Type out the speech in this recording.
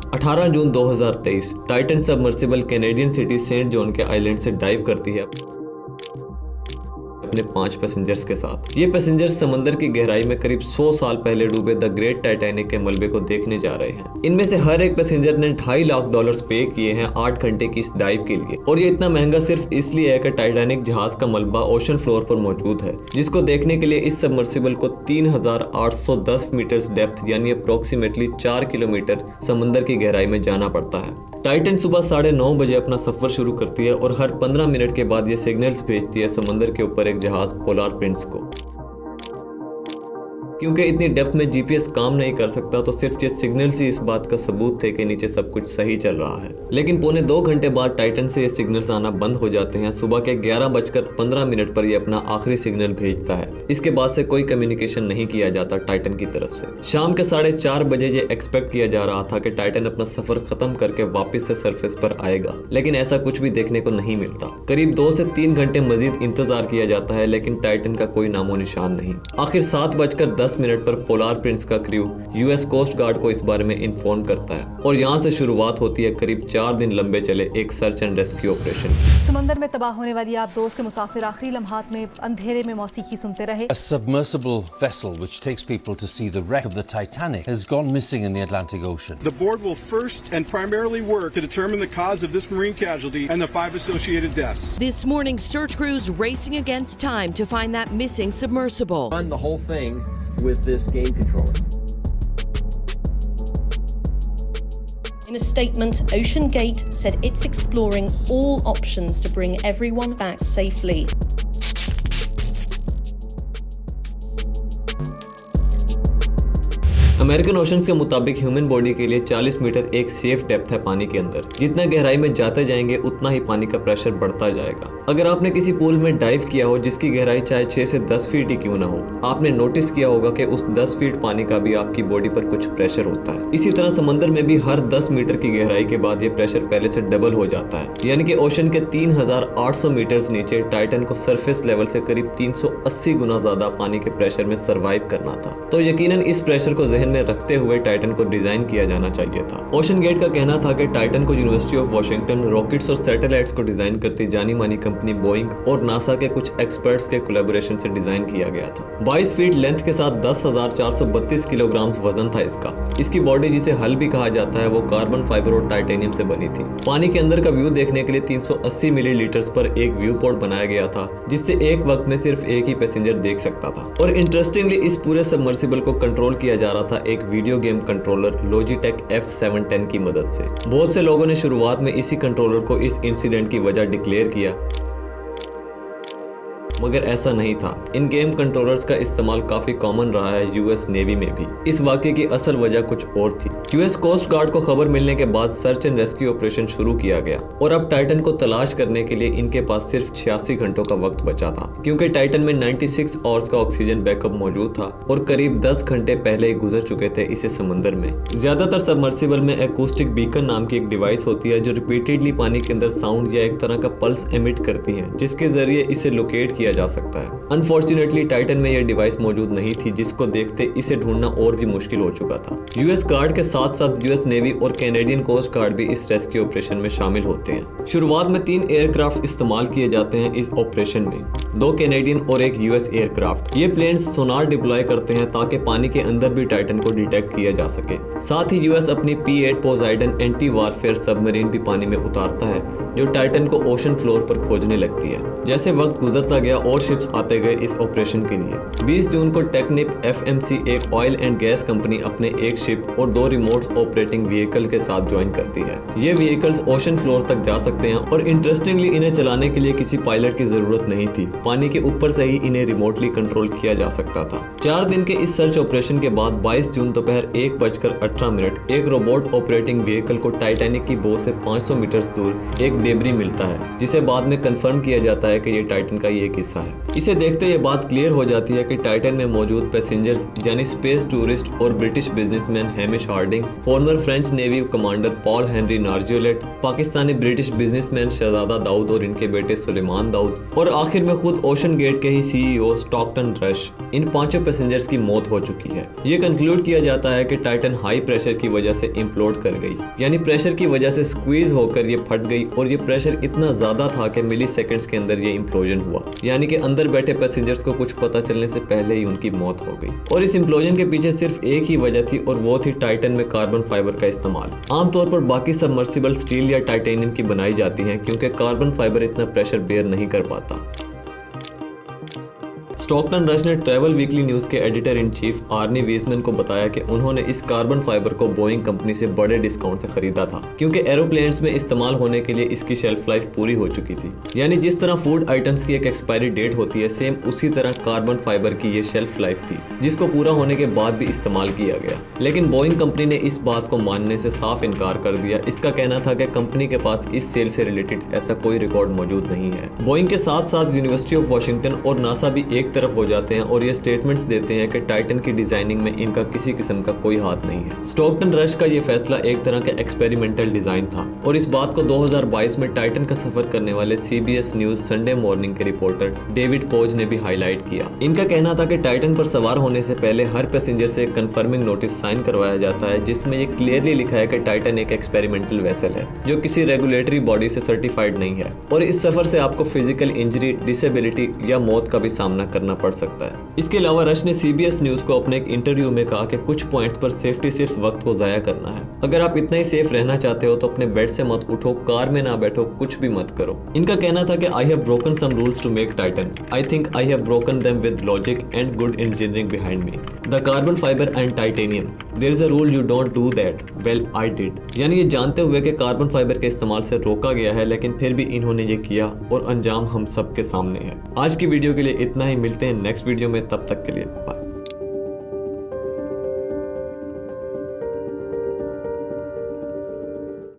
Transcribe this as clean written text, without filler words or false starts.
18 June 2023 Titan submersible Canadian city saint John के island से dive करती है अपने 5 पैसेंजर्स के साथ। ये पैसेंजर्स समंदर की गहराई में करीब 100 साल पहले डूबे द ग्रेट टाइटैनिक के मलबे को देखने जा रहे हैं। इनमें से हर एक पैसेंजर ने $2.5 लाख पे किए हैं 8 घंटे की इस डाइव के लिए, और ये इतना महंगा सिर्फ इसलिए है कि टाइटैनिक जहाज का मलबा ओशन फ्लोर पर मौजूद है, जिसको देखने के लिए इस सबमर्सिबल को 3810 मीटर्स डेप्थ यानी अप्रोक्सीमेटली 4 किलोमीटर समंदर की गहराई में जाना पड़ता है। टाइटन सुबह 9:30 बजे अपना सफर शुरू करती है और हर 15 मिनट के बाद ये सिग्नल्स भेजती है समंदर के ऊपर एक जहाज पोलार प्रिंस को। क्योंकि इतनी डेप्थ में जीपीएस काम नहीं कर सकता, तो सिर्फ ये सिग्नल्स ही इस बात का सबूत थे कि नीचे सब कुछ सही चल रहा है। लेकिन पौने 2 घंटे बाद टाइटन से ये सिग्नल्स आना बंद हो जाते हैं। सुबह के 11:15 पर ये अपना आखिरी सिग्नल भेजता है। इसके बाद से कोई कम्युनिकेशन नहीं किया जाता टाइटन की तरफ से। शाम के 4:30 बजे ये एक्सपेक्ट किया जा रहा था कि टाइटन अपना सफर खत्म करके वापस से सरफेस पर आएगा, लेकिन ऐसा कुछ भी देखने को नहीं मिलता। करीब 2 से 3 घंटे मजीद इंतजार किया जाता है, लेकिन टाइटन का कोई नामो निशान नहीं। आखिर 7:10 पर पोलार प्रिंस का क्रू यूएस कोस्ट गार्ड को इस बारे में इन्फॉर्म करता है, और यहाँ से शुरुआत होती है करीब 4 दिन लंबे चले एक सर्च एंड रेस्क्यू ऑपरेशन। समंदर में तबाह होने वाली आप दोस्त के मुसाफिर आखिरी लम्हात में अंधेरे में मौसीकी सुनते रहे। A submersible vessel which takes people to see the wreck of the Titanic has gone missing in the Atlantic Ocean. The board will first and primarily work to determine the cause of this marine casualty and the 5 associated deaths. This morning, search crews racing against time to find that missing submersible. Run the whole thing with this game controller. In a statement, Ocean Gate said it's exploring all options to bring everyone back safely. American oceans के मुताबिक human body के लिए 40 metre एक safe depth है पानी के अंदर। जितना गहराई में जाते जाएंगे उतना ही पानी का प्रेशर बढ़ता जाएगा। अगर आपने किसी पूल में डाइव किया हो जिसकी गहराई चाहे 6 से 10 फीट ही क्यों ना हो, आपने नोटिस किया होगा कि उस 10 फीट पानी का भी आपकी बॉडी पर कुछ प्रेशर होता है। इसी तरह समंदर में भी हर 10 मीटर की गहराई के बाद ये प्रेशर पहले से डबल हो जाता है, यानी कि ओशन के 3800 मीटर नीचे टाइटन को सरफेस लेवल से करीब 380 गुना ज्यादा पानी के प्रेशर में सर्वाइव करना था। तो यकीनन इस प्रेशर को जहन में रखते हुए टाइटन को डिजाइन किया जाना चाहिए था। ओशन गेट का कहना था कि टाइटन को यूनिवर्सिटी ऑफ वॉशिंगटन, रॉकेट्स और सैटेलाइट्स को डिजाइन करती जानी मानी कंपनी बोइंग और नासा के कुछ एक्सपर्ट्स के कोलैबोरेशन से डिजाइन किया गया था। 22 फीट लेंथ के साथ 10,432 किलोग्राम वजन था इसका। इसकी बॉडी, जिसे हल भी कहा जाता है, वो कार्बन फाइबर और टाइटेनियम से बनी थी। पानी के अंदर का व्यू देखने के लिए 380 मिलीलीटर्स पर एक व्यू पोर्ट बनाया गया था, जिससे एक वक्त में सिर्फ एक ही पैसेंजर देख सकता था। और इंटरेस्टिंगली इस पूरे सबमर्सिबल को कंट्रोल किया जा रहा था एक video game controller Logitech F710 की मदद से। बहुत से लोगों ने शुरुआत में इसी कंट्रोलर को इस इंसिडेंट की वजह डिक्लेयर किया, मगर ऐसा नहीं था। इन गेम कंट्रोलर्स का इस्तेमाल काफी कॉमन रहा है यूएस नेवी में भी। इस वाकये की असल वजह कुछ और थी। यूएस कोस्ट गार्ड को खबर मिलने के बाद सर्च एंड रेस्क्यू ऑपरेशन शुरू किया गया, और अब टाइटन को तलाश करने के लिए इनके पास सिर्फ 86 घंटों का वक्त बचा था, क्योंकि टाइटन में 96 आवर्स का ऑक्सीजन बैकअप मौजूद था और करीब 10 घंटे पहले ही गुजर चुके थे इसे समंदर में। ज्यादातर सबमर्सिबल में एकूस्टिक बीकन नाम की एक डिवाइस होती है जो रिपीटेडली पानी के अंदर साउंड या एक तरह का पल्स एमिट करती है, जिसके जरिए इसे लोकेट किया जा सकता है। अनफॉर्चुनेटली टाइटन में यह डिवाइस मौजूद नहीं थी, जिसको देखते इसे ढूंढना और भी मुश्किल हो चुका था। यूएस गार्ड के साथ साथ यूएस नेवी और कैनेडियन कोस्ट गार्ड भी इस रेस्क्यू ऑपरेशन में शामिल होते हैं। शुरुआत में 3 एयरक्राफ्ट इस्तेमाल किए जाते हैं इस ऑपरेशन में, 2 कैनेडियन और एक यूएस एयरक्राफ्ट। ये प्लेन्स सोनार डिप्लॉय करते हैं ताकि पानी के अंदर भी टाइटन को डिटेक्ट किया जा सके। साथ ही यूएस अपनी P-8 Poseidon anti warfare submarine भी पानी में उतारता है, जो टाइटन को ओशन फ्लोर पर खोजने लगती है। जैसे वक्त गुजरता गया और शिप्स आते गए इस ऑपरेशन के लिए। 20 जून को टेक्निप FMC, एक ऑयल एंड गैस कंपनी, अपने एक शिप और 2 रिमोट ऑपरेटिंग व्हीकल के साथ ज्वाइन करती है। ये व्हीकल्स ओशन फ्लोर तक जा सकते हैं, और इंटरेस्टिंगली इन्हें चलाने के लिए किसी पायलट की जरूरत नहीं थी। पानी के ऊपर से ही इन्हें रिमोटली कंट्रोल किया जा सकता था। 4 दिन के इस सर्च ऑपरेशन के बाद 22 जून दोपहर 1:18 एक रोबोट ऑपरेटिंग व्हीकल को टाइटैनिक की बो से 500 मीटर दूर एक डेबरी मिलता है, जिसे बाद में कंफर्म किया जाता है कि ये टाइटन का ही एक हिस्सा है। इसे देखते ये बात क्लियर हो जाती है कि टाइटन में मौजूद पैसेंजर्स यानी स्पेस टूरिस्ट और British businessman Hamish Harding, former French navy commander Paul Henri Nargeolet, Pakistani British businessman Shahzada Dawood और इनके बेटे सुलेमान दाऊद, और आखिर में खुद ओशन गेट के ही CEO स्टॉकटन रश, इन 5 पैसेंजर्स की मौत हो चुकी है। ये कंक्लूड किया जाता है कि टाइटन हाई प्रेशर की वजह से इम्प्लोड कर गई, यानी प्रेशर की वजह से स्क्वीज होकर ये फट गई और ये प्रेशर इतना ज्यादा था कि मिली सेकेंड्स के अंदर ये इम्प्लोजन हुआ, यानी कि अंदर बैठे पैसेंजर्स को कुछ पता चलने से पहले ही उनकी मौत हो गई। और इस इम्प्लोजन के पीछे सिर्फ एक ही वजह थी और वो थी टाइटन में कार्बन फाइबर का इस्तेमाल। आमतौर पर बाकी सबमर्सिबल स्टील या टाइटेनियम की बनाई जाती हैं क्योंकि कार्बन फाइबर इतना प्रेशर बेयर नहीं कर पाता। स्टॉकटन रश ने ट्रैवल वीकली न्यूज़ के editor in chief Arnie Weissman को बताया कि उन्होंने इस कार्बन फाइबर को बोइंग कंपनी से बड़े डिस्काउंट से खरीदा था क्योंकि एरोप्लेन्स में इस्तेमाल होने के लिए इसकी शेल्फ लाइफ पूरी हो चुकी थी। यानी जिस तरह फूड आइटम्स की एक एक्सपायरी डेट होती है, सेम उसी तरह कार्बन फाइबर की ये शेल्फ लाइफ थी जिसको पूरा होने के बाद भी इस्तेमाल किया गया। लेकिन बोइंग कंपनी ने इस बात को मानने से साफ इनकार कर दिया। इसका कहना था कि कंपनी के पास इस सेल से रिलेटेड ऐसा कोई रिकॉर्ड मौजूद नहीं है। बोइंग के साथ साथ यूनिवर्सिटी ऑफ वाशिंगटन और नासा भी एक तरफ हो जाते हैं और ये स्टेटमेंट्स देते हैं कि टाइटन की डिजाइनिंग में इनका किसी किस्म का कोई हाथ नहीं है। स्टॉकटन रश का ये फैसला एक तरह का एक्सपेरिमेंटल डिजाइन था और इस बात को 2022 में टाइटन का सफर करने वाले CBS न्यूज संडे मॉर्निंग के रिपोर्टर डेविड पोज ने भी हाईलाइट किया। इनका कहना था कि टाइटन पर सवार होने से पहले हर पैसेंजर से एक कंफर्मिंग नोटिस साइन करवाया जाता है जिसमें ये क्लियरली लिखा है कि टाइटन एक एक्सपेरिमेंटल वेसल है जो किसी रेगुलेटरी बॉडी से सर्टिफाइड नहीं है और इस सफर से आपको फिजिकल इंजरी, डिसेबिलिटी या मौत का भी सामना करना पड़ सकता है। इसके अलावा रश ने CBS न्यूज को अपने एक इंटरव्यू में कहा कि कुछ पॉइंट पर सेफ्टी सिर्फ वक्त को जाया करना है। अगर आप इतना ही सेफ रहना चाहते हो तो अपने बेड से मत उठो, कार में ना बैठो, कुछ भी मत करो। इनका कहना था कि I have broken some rules to make Titan. I think I have broken them with logic and good engineering behind me. The carbon fibre and titanium, there is a rule you don't do that, well I did. यानी ये जानते हुए कि carbon fibre के इस्तेमाल से रोका गया है लेकिन फिर भी इन्होंने ये किया और अंजाम हम सबके सामने है। आज की वीडियो के लिए इतना ही, मिलते हैं नेक्स्ट वीडियो में, तब तक के लिए बाय।